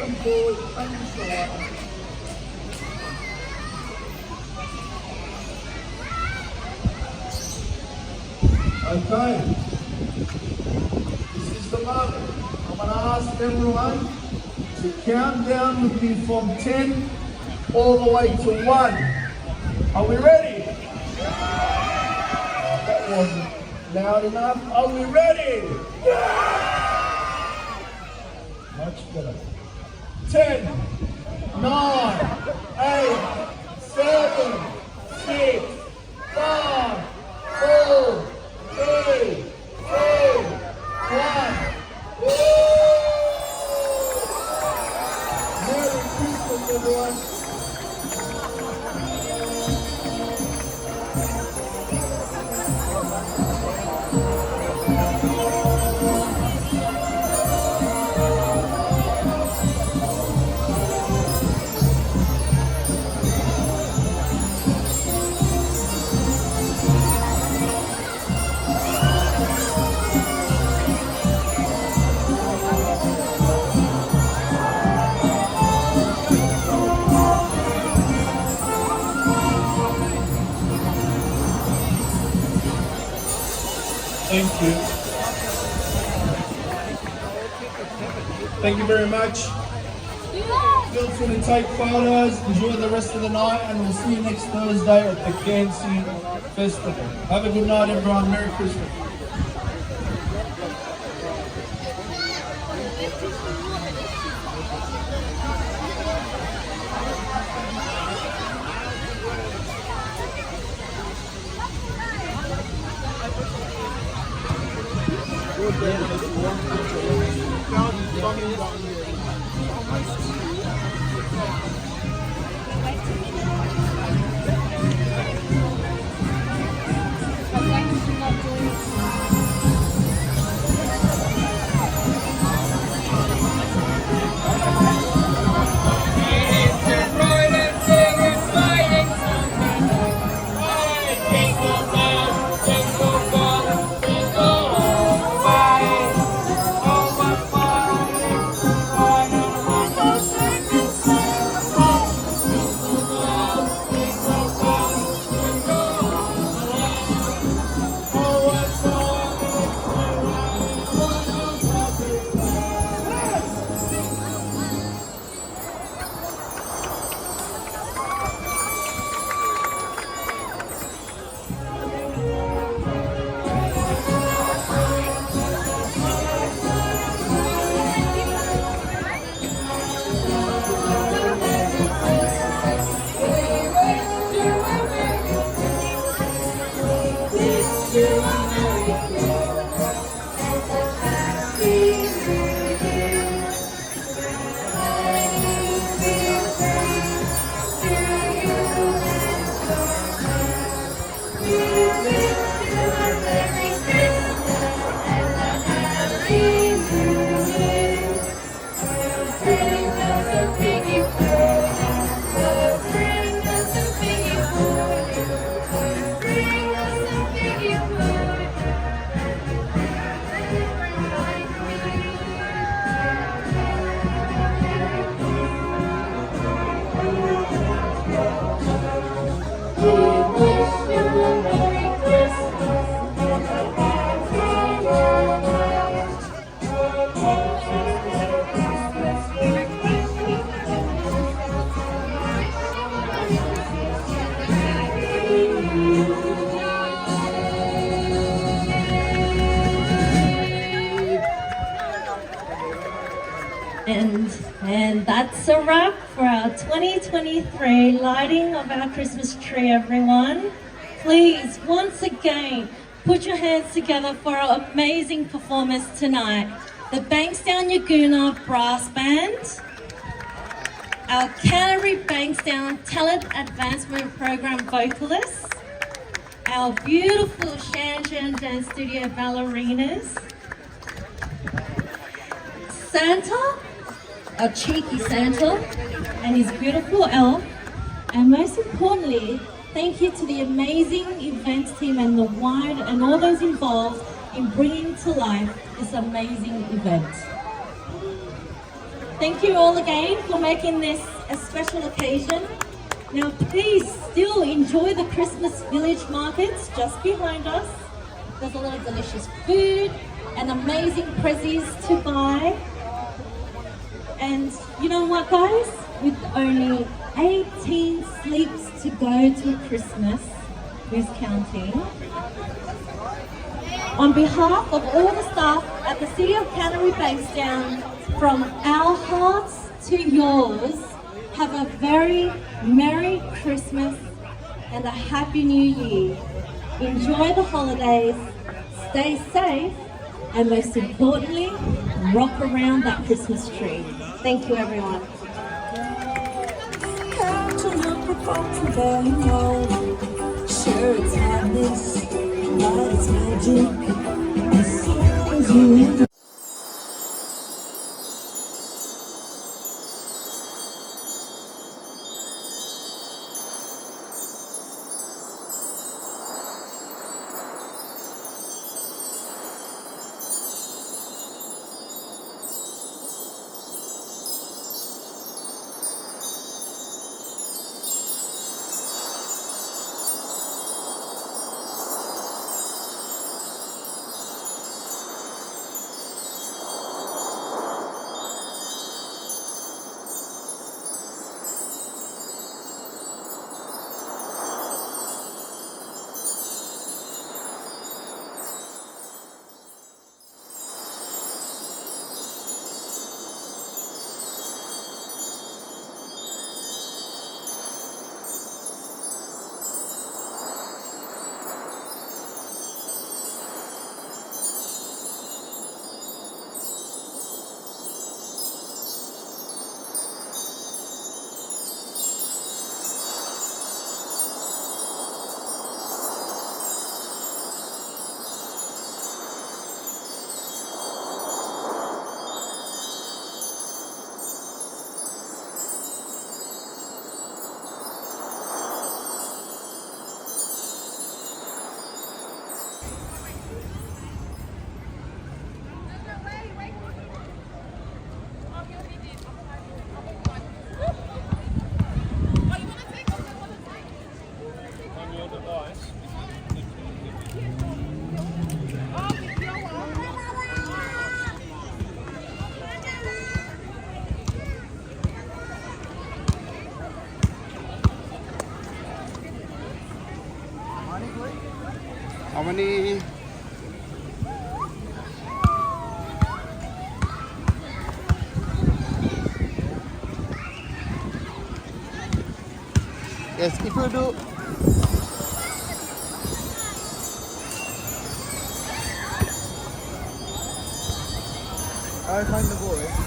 come forward, unsure. Okay, this is the moment. I'm going to ask everyone to count down with me from 10 all the way to 1. Are we ready? That wasn't loud enough. Are we ready? Much better. 10, 9, 8, 7, 6, 5, 4, 3, 2, 1. Merry Christmas, everyone. Thank you. Thank you very much. Feel free to take photos, enjoy the rest of the night, and we'll see you next Thursday at the Cairnsea Festival. Have a good night, everyone. Merry Christmas. And that's a wrap for our 2023 lighting of our Christmas tree, everyone. Please, once again, put your hands together for our amazing performance tonight. The Bankstown Yagoona Brass Band, our Canterbury Bankstown Talent Advancement Program vocalists, our beautiful Shan Dance Studio ballerinas, Santa, our cheeky Santa, and his beautiful elf, and most importantly, thank you to the amazing events team and the wide and all those involved in bringing to life this amazing event. Thank you all again for making this a special occasion. Now please still enjoy the Christmas village markets just behind us. There's a lot of delicious food and amazing prezzies to buy. And you know what, guys? With only 18 sleeps to go to Christmas, who's counting? On behalf of all the staff at the City of Canterbury Bankstown, from our hearts to yours, have a very Merry Christmas and a Happy New Year. Enjoy the holidays, stay safe, and most importantly, rock around that Christmas tree. Thank you, everyone. Sure, it's madness, but it's magic. As soon as you How many? Yes, if you do. I find the boy.